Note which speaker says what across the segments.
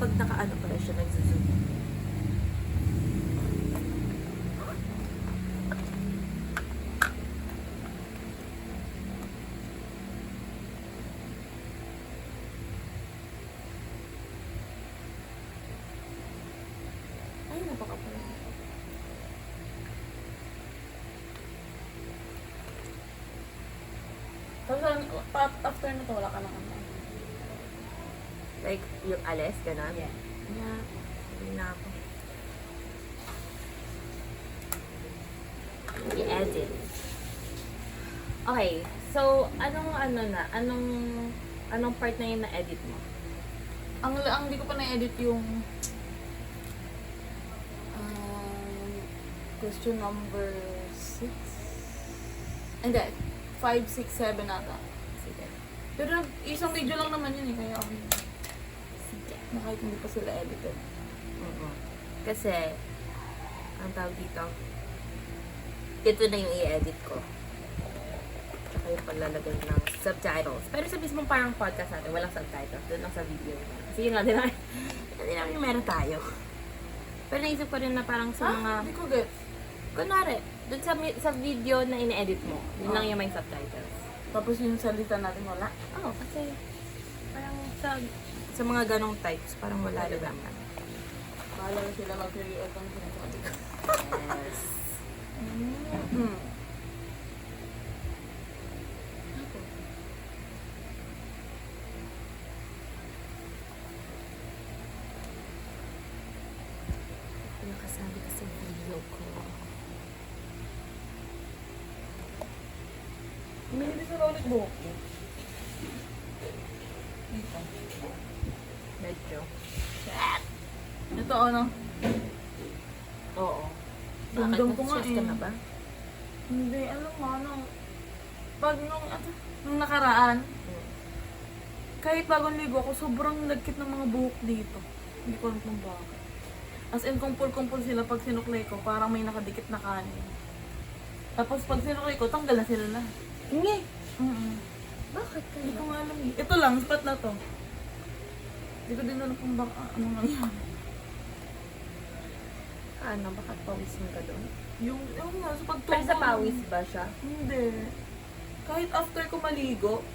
Speaker 1: pag nakaano pala siya, nagzo-zoom. Ay, napaka-pala.
Speaker 2: Tapos, after na to, wala ka nang ano.
Speaker 1: Like, yung alis, gano'n?
Speaker 2: Yeah.
Speaker 1: Yeah. Hindi na ako. I-edit. Okay. So, anong part na yun na-edit mo?
Speaker 2: Ang hindi ko pa na-edit yung question number 6. Hindi, 5, 6, 7 ata.
Speaker 1: Sige.
Speaker 2: Pero isang video lang naman yun eh, kaya okay.
Speaker 1: Sige.
Speaker 2: Na kahit hindi pa sila edited.
Speaker 1: Kasi, ang tawag dito, ito na yung i-edit ko. Tsaka yung paglalagay ng subtitles. Pero sa mismong parang podcast natin, walang subtitles. Doon lang sa video. Kasi yun lang din lang yung meron tayo. Pero naisip ko rin na parang sa mga...
Speaker 2: Hindi ko get.
Speaker 1: Kunwari, dun sa video na ine-edit mo, yun lang yung may subtitles.
Speaker 2: Tapos yung salita natin wala.
Speaker 1: Oo, kasi parang sa mga ganong types, parang wala rin naman.
Speaker 2: Bahala na sila mag-figure out ang sinasabi ko.
Speaker 1: Yes. Nakasabi ka sa video ko.
Speaker 2: Hindi sa ulit buhok ko. Dito.
Speaker 1: Medyo.
Speaker 2: Ito ano?
Speaker 1: Oo.
Speaker 2: Dumdum ko nga
Speaker 1: Nag-stress ka
Speaker 2: eh.
Speaker 1: na ba?
Speaker 2: Hindi, alam mo, pag nung nakaraan, kahit bagong ligo ako, sobrang lagkit ng mga buhok dito. Hindi ko alam kung bakit. As in, kumpul-kumpul sila pag sinuklay ko, parang may nakadikit na kanin. Tapos pag sinuklay ko, tanggal na sila lahat.
Speaker 1: Hindi.
Speaker 2: Bakit? Hindi ko nga alam eh. Ito lang, spot na to. Hindi ko din alam kung baka ano nangyari.
Speaker 1: Ano? Baka pawisin ka doon?
Speaker 2: Yung nga, sa pagtubo.
Speaker 1: Pero sa pawis ba siya?
Speaker 2: Hindi. Kahit after ko maligo,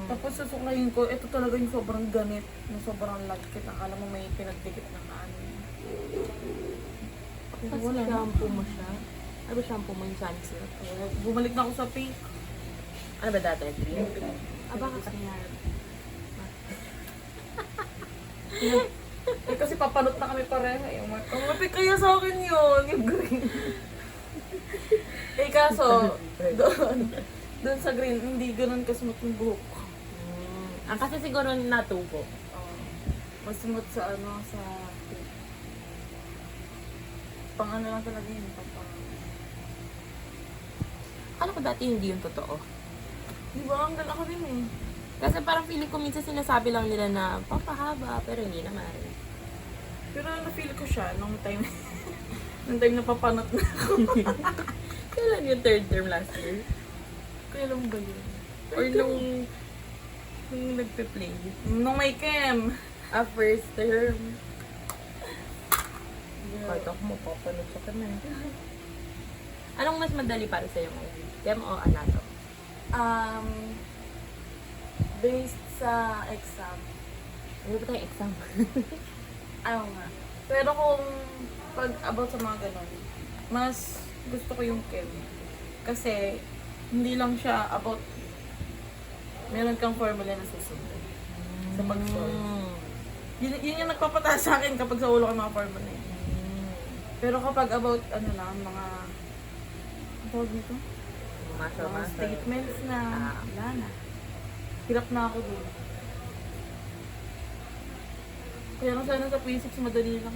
Speaker 2: tapos susuklayin ko, ito talaga yung sobrang ganit, yung sobrang lagkit. Akala mo may pinagdikit na kanin. Pero
Speaker 1: Kasi
Speaker 2: wala na.
Speaker 1: shampoo mo siya? Ano ba shampoo mo yung sunsilk?
Speaker 2: Bumalik na ako sa pink.
Speaker 1: Ano ba dati? Green? Baka kaya.
Speaker 2: Eh kasi papanot na kami pareho eh. Umapit kaya sa akin yun, yung green. Eh kaso, doon sa green, hindi ganun kasmut yung buhok ko.
Speaker 1: Ang kasi siguro natubo.
Speaker 2: Mas smooth sa ano, sa pink. Pang ano lang talaga yun, pang
Speaker 1: Akala ko dati hindi yung totoo.
Speaker 2: di ba? Ang ganda ko din eh.
Speaker 1: Kasi parang feeling ko minsan sinasabi lang nila na papahaba, pero hindi naman.
Speaker 2: Pero na-feel ko siya nung time nung time na papanot na ako.
Speaker 1: Kailan yung third term last year?
Speaker 2: Kaya alam mo ba yun?
Speaker 1: Or nung nagpe-play?
Speaker 2: Nung may chem.
Speaker 1: First term. Kahit ako mapapanood sa kanya. Anong mas madali para sa'yo ngayon? Chem o anato?
Speaker 2: Based sa exam.
Speaker 1: Ano ba tayong exam?
Speaker 2: Ayaw nga. Pero kung pag about sa mga ganun, mas gusto ko yung chem. Kasi hindi lang siya about meron kang formula na susunod sa pag-solve. Yun yung nagpapataas sa akin kapag sa ulo ko yung mga formula yun. Pero kapag about ano lang, mga ano tawag dito? Mga statements na wala na. Hirap na ako dun. Kaya lang sana sa physics madali lang.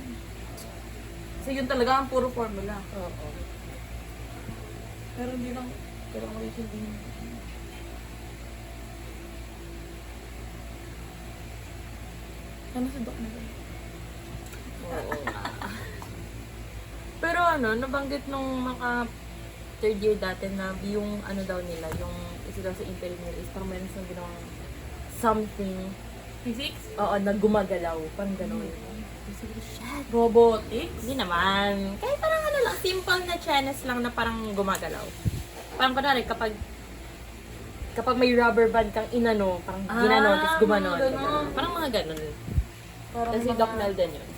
Speaker 2: Kasi yun talaga ang puro formula.
Speaker 1: Oo.
Speaker 2: Pero hindi lang, kailangan ko rin sabihin. Ano si Doc na ba?
Speaker 1: Oo. Pero ano, nabanggit nung mga third year dati na yung ano daw nila, yung isa daw sa interview nila is parang meron silang ginawang something
Speaker 2: Physics?
Speaker 1: Oo, na gumagalaw. Parang gano'n. Sabi ko, shit.
Speaker 2: Robotics?
Speaker 1: Hindi naman. Kahit parang ano lang, simple na chenes lang na parang gumagalaw. Parang kunwari, kapag may rubber band kang inano, parang ginanon, tapos gumanon.
Speaker 2: mga ganon.
Speaker 1: Parang mga ganon.
Speaker 2: Parang
Speaker 1: Kasi
Speaker 2: mga-
Speaker 1: Doc Mel din yun.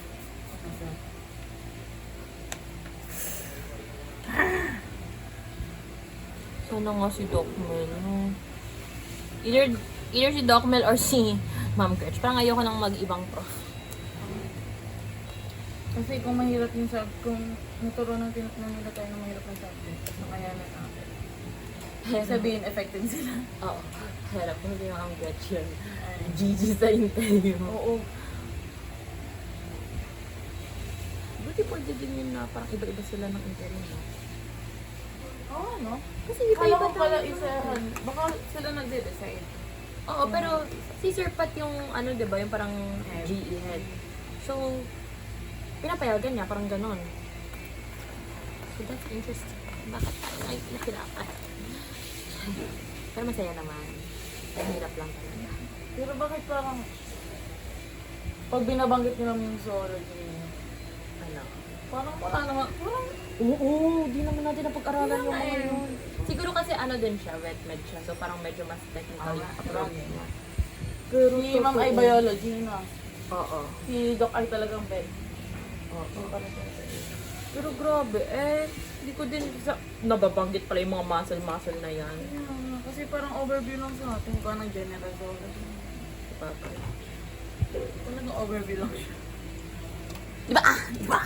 Speaker 1: Sana nga si Doc Mel. no? Either si Doc Mel or si Ma'am Gretch. Parang ayoko nang mag-ibang prof.
Speaker 2: Kasi kung mahirap yung kung naturunan nila tayo ng mahirap ng subject, tapos nakayanan natin. Sabihin, effective sila.
Speaker 1: Oo. Harap mo yung Ma'am Gretch yun. GG sa interview.
Speaker 2: Oo.
Speaker 1: Buti pwede din yun na parang iba-iba sila ng interview. No?
Speaker 2: Oo, ano?
Speaker 1: Kasi
Speaker 2: Kala
Speaker 1: iba-iba
Speaker 2: ko pala
Speaker 1: tayo.
Speaker 2: isa, baka sila nagde-decide.
Speaker 1: Oo, pero si Sir Pat yung ano, 'di ba, yung parang
Speaker 2: Head.
Speaker 1: GE head. So, pinapayagan niya parang ganon. So that's interesting. Bakit tayo nakirapan? Pero masaya naman. Mahirap lang talaga.
Speaker 2: Pero bakit parang pag binabanggit nila yung zoology,
Speaker 1: Ano?
Speaker 2: parang wala naman, parang
Speaker 1: Oo, di naman natin napag-aralan yung mga
Speaker 2: eh.
Speaker 1: yun. Siguro kasi ano din siya, wet med siya. So parang medyo mas technical yung approach niya. Pero
Speaker 2: si Ma'am ay biology na.
Speaker 1: Oo.
Speaker 2: Si Doc ay talagang vet.
Speaker 1: Oo.
Speaker 2: So, parang siya.
Speaker 1: Pero grabe, hindi ko din nababanggit pala yung mga muscle na yan.
Speaker 2: Yeah, kasi parang overview lang sa atin kung anong general zoology.
Speaker 1: Papa.
Speaker 2: Talagang overview lang siya.
Speaker 1: Diba? Diba?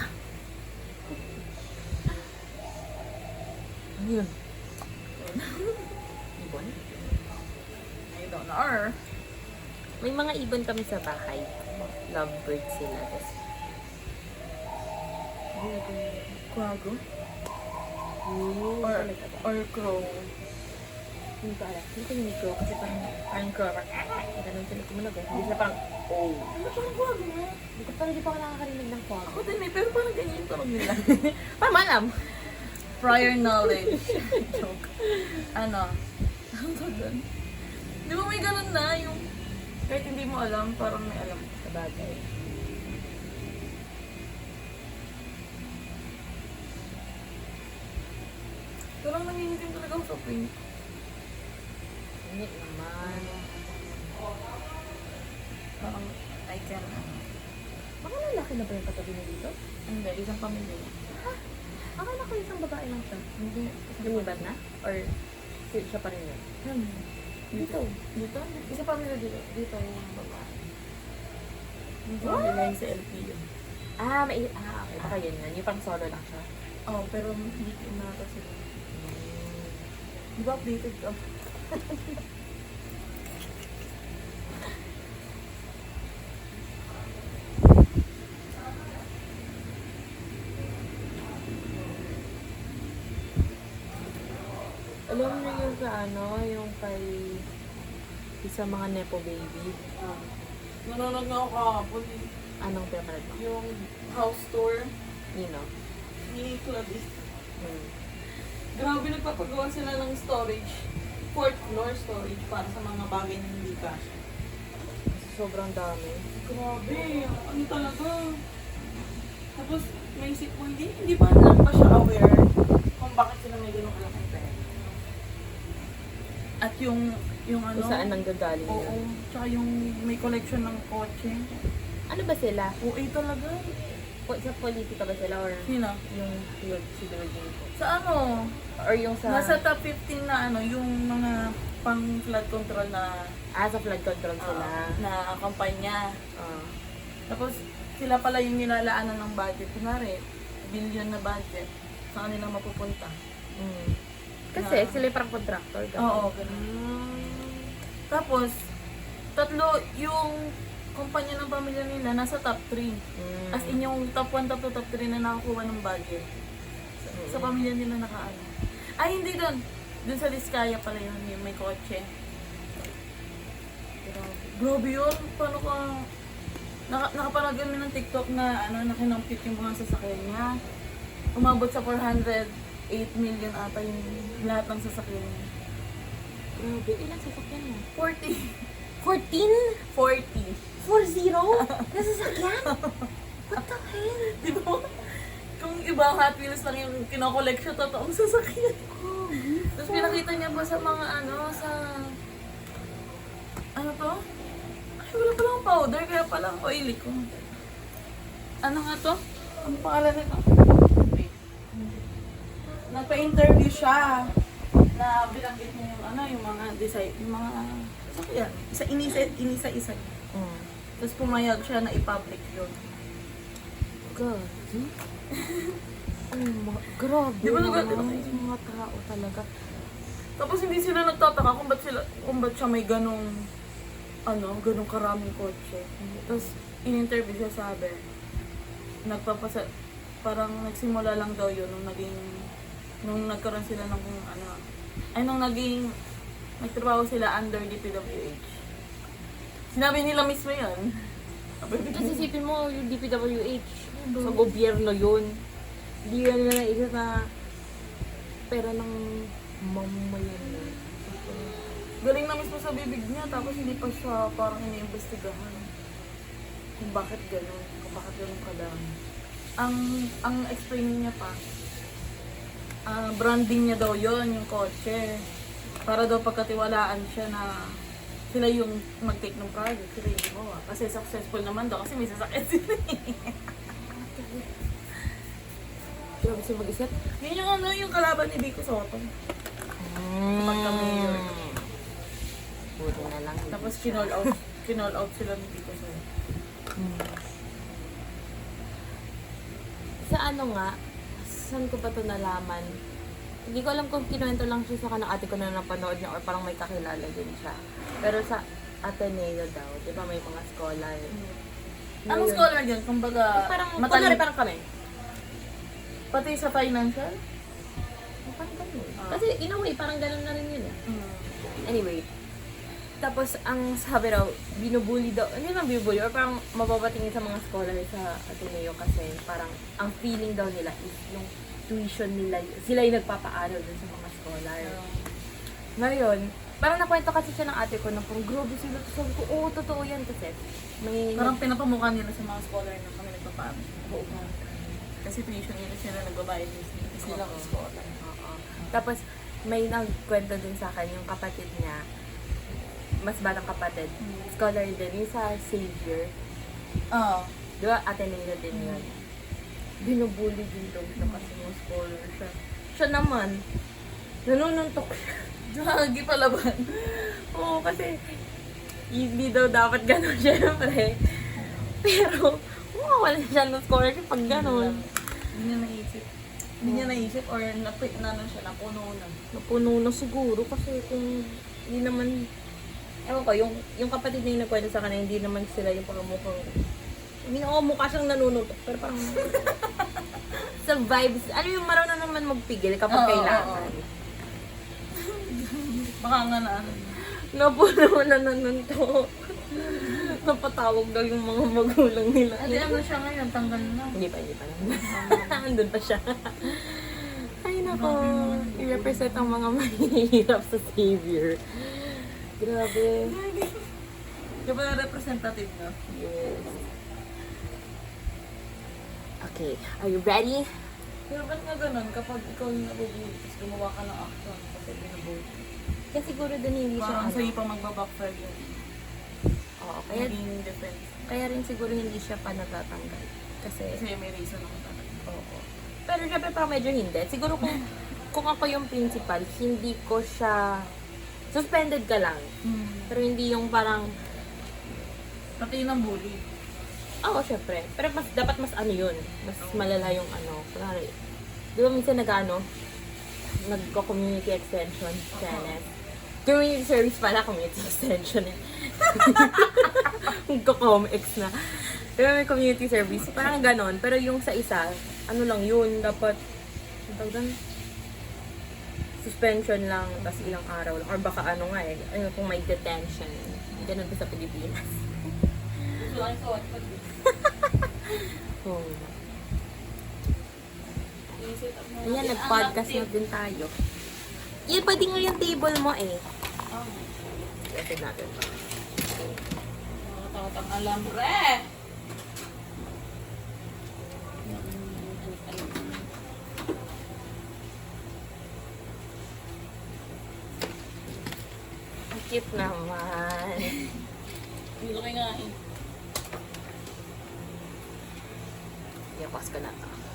Speaker 1: Ano yun? Ibon?
Speaker 2: I don't know.
Speaker 1: May mga ibon kami sa bahay. Lovebird sila. Tapos,
Speaker 2: Quago?
Speaker 1: or,
Speaker 2: Or crow?
Speaker 1: hindi ko alam. Hindi ko yung crow kasi parang crow. Ganun sila tumunog eh. Hindi sila parang, oh.
Speaker 2: Ano parang quago nga?
Speaker 1: Hindi pa ako nakakarinig ng quack.
Speaker 2: Ako din eh, pero parang ganyan yung tunog nila.
Speaker 1: Parang malam.
Speaker 2: Prior knowledge. Joke. Ano? Ano to dun? Di ba may ganun na yung kahit hindi mo alam, parang may alam sa bagay. Parang nangingitim talaga ako sa print.
Speaker 1: Hindi naman.
Speaker 2: Parang I can.
Speaker 1: Baka lalaki na ba yung katabi niya dito?
Speaker 2: Hindi, isang pamilya.
Speaker 1: Akala ko isang babae lang siya.
Speaker 2: Hindi.
Speaker 1: Lumibat na? Or siya pa rin yun?
Speaker 2: Dito. Dito? Isa pamilya dito. Dito yung babae. Yung
Speaker 1: What?
Speaker 2: pamilya yung sa LPU.
Speaker 1: Okay. Baka yun yun. Yung pang solo lang siya.
Speaker 2: Oh, pero hindi ko na kasi. Di ba updated ka?
Speaker 1: Alam mo yung sa ano, yung kay isa mga Nepo baby.
Speaker 2: Nanonood nga ako kahapon eh.
Speaker 1: Anong pinapanood mo?
Speaker 2: Yung house tour
Speaker 1: Nino?
Speaker 2: ni Claudia.
Speaker 1: Hmm.
Speaker 2: Grabe, nagpapagawa sila ng storage. Fourth floor storage para sa mga bagay na hindi kasha.
Speaker 1: Sobrang dami.
Speaker 2: Grabe, ano talaga. Tapos, may isip mo, hindi pa lang pa siya aware kung bakit sila may ganung kalaking pera. At yung ano,
Speaker 1: Kung saan nanggagaling
Speaker 2: oo,
Speaker 1: yun.
Speaker 2: tsaka yung may collection ng kotse.
Speaker 1: Ano ba sila?
Speaker 2: OA talaga.
Speaker 1: Sa politika ba sila? Or
Speaker 2: Sino?
Speaker 1: yung si Virgin po?
Speaker 2: Sa ano,
Speaker 1: Or yung sa...
Speaker 2: nasa top 15 na ano, yung mga pang flood control na
Speaker 1: sa flood control sila.
Speaker 2: na kampanya.
Speaker 1: Ah.
Speaker 2: Tapos, sila pala yung nilalaanan ng budget. Kunwari, billion na budget. Saan nila mapupunta?
Speaker 1: Mm. Kasi
Speaker 2: Na-
Speaker 1: sila yung parang contractor.
Speaker 2: Oo, ganun. Tapos, tatlo yung kumpanya ng pamilya nila nasa top 3.
Speaker 1: Mm.
Speaker 2: As in yung top 1, top 2, top 3 na nakakuha ng budget. Sa pamilya nila nakaano. Ay, hindi doon. Doon sa Diskaya pala yun, yung may kotse. Grabe yun. Paano ka... Nakapanood kami ng TikTok na ano, nakinampit yung mga sasakyan niya. Umabot sa 408 million ata yung lahat ng sasakyan niya.
Speaker 1: Grabe, ilan sasakyan mo?
Speaker 2: 40.
Speaker 1: 14?
Speaker 2: 40.
Speaker 1: 40? Nasasakyan? What the hell?
Speaker 2: Di ba? Kung iba Hot Wheels lang yung kinokollect siya, totoong sasakyan. Tapos pinakita niya pa sa mga sa... Ano to? Ay, wala palang powder, kaya palang oily ko. Ano nga to? Ano pangalan nito? Wait. Nagpa-interview siya na binanggit niya yung mga design, yung mga sasakyan. Inisa-isa. Tapos pumayag siya na i-public yun.
Speaker 1: God. Grabe.
Speaker 2: Di ba
Speaker 1: naman
Speaker 2: nagagalit?
Speaker 1: yung mga tao talaga.
Speaker 2: Tapos hindi sila nagtataka kung ba't siya may ganong karaming kotse. Tapos in-interview siya, sabi, parang nagsimula lang daw yun nung nagkaroon sila ng nagtrabaho sila under DPWH. Sinabi nila mismo yun.
Speaker 1: Kasi isipin mo, yung DPWH, sa gobyerno yun. Hindi yan nila naisip na pera ng mamayan na.
Speaker 2: Galing na mismo sa bibig niya, tapos hindi pa siya parang iniimbestigahan. Kung bakit gano'n, kadami. Ang explain niya pa, branding niya daw yon yung kotse. Para daw pagkatiwalaan siya na sila yung mag-take ng project, sila yung gumawa. Kasi successful naman daw, kasi may sasakyan sila.
Speaker 1: Grabe siya mag-isip.
Speaker 2: Yun yung kalaban ni Vico Soto. Pagka-mayor.
Speaker 1: Buti na lang.
Speaker 2: Tapos kinall out sila ni Vico Soto.
Speaker 1: Sa ano nga, saan ko ba ito nalaman? Hindi ko alam kung kinuwento lang siya sa kanang ate ko na napanood niya or parang may kakilala din siya. Pero sa Ateneo daw, di ba may mga scholar.
Speaker 2: Anong scholar yun? Kumbaga,
Speaker 1: Parang,
Speaker 2: matalim.
Speaker 1: parang kami.
Speaker 2: Pati sa financial?
Speaker 1: Parang ganun. Kasi in a way, parang ganun na rin yun eh. Anyway, tapos ang sabi raw, binubuli daw, hindi naman binubuli, or parang mapapatingin sa mga scholar sa Ateneo kasi parang ang feeling daw nila is yung tuition nila, sila yung nagpapaaral dun sa mga scholar. Ngayon, parang nakwento kasi siya ng ate ko na parang grabe sila. Sabi ko, oo, totoo yan kasi may...
Speaker 2: Parang pinapamukha nila sa mga scholar na kami nagpapaaral. Oo. Kasi tuition nila sila nagbabayad sila ng scholar.
Speaker 1: Oo. Tapos, may nagkwento din sa akin yung kapatid niya, mas batang kapatid, scholar din, yung sa Xavier.
Speaker 2: Oo.
Speaker 1: Di ba, Ateneo din yun. Binubuli din daw siya kasi yung scholar siya. Siya naman, nanununtok siya.
Speaker 2: Gagi palaban.
Speaker 1: Oo, kasi hindi daw dapat gano'n, syempre. Pero, wala siya ng scholarship pag gano'n.
Speaker 2: Hindi niya naisip. Hindi niya naisip or napuno na.
Speaker 1: Napuno na siguro kasi kung hindi naman, ewan ko, yung kapatid na yung nagkwento sa kanya, hindi naman sila yung pangmukhang, hindi na mukha siyang nanununtok, pero parang sa vibes, ano yung marunong naman magpigil kapag kailangan.
Speaker 2: Baka nga na
Speaker 1: Napuno na nanuntok. Napatawag daw yung mga magulang nila.
Speaker 2: Hindi na siya ngayon, tanggal na.
Speaker 1: Hindi pa. Andun pa siya. Ay nako, i-represent ang mga mahihirap sa Xavier. Grabe.
Speaker 2: Di ba na representative na?
Speaker 1: Yes. Okay, are you ready?
Speaker 2: Pero ba't nga ganun kapag ikaw yung nabubuli, tapos gumawa ka ng action kasi binubuli?
Speaker 1: Kasi siguro din hindi siya
Speaker 2: Parang sa'yo pa magbabackfire yun.
Speaker 1: Oo, kaya,
Speaker 2: Maging defense.
Speaker 1: kaya rin siguro hindi siya pa natatanggal. Kasi,
Speaker 2: Kasi may reason ako talaga.
Speaker 1: oo. Pero syempre parang medyo hindi. Siguro kung ako yung principal, hindi ko siya, suspended ka lang. Pero hindi yung parang,
Speaker 2: Pati ng bully.
Speaker 1: oo, syempre. Pero dapat mas ano yun. Mas malala yung ano. Kunwari, di ba minsan nagko-community extension, CNS. Community service pala, community extension eh. Nagko-comex na. Di ba may community service? Parang ganon. Pero yung sa isa, ano lang yun, dapat, ang tawag doon? Suspension lang, tapos ilang araw lang. Or baka ano nga eh, ano, kung may detention. Ganon pa sa Pilipinas. Oh. Ayan, nag-podcast na din tayo. Yan, pwede nga yung table mo eh. Kasi natin.
Speaker 2: Takot ang alambre!
Speaker 1: Ang cute naman.
Speaker 2: Ang laki nga eh.
Speaker 1: Iapos ko na to.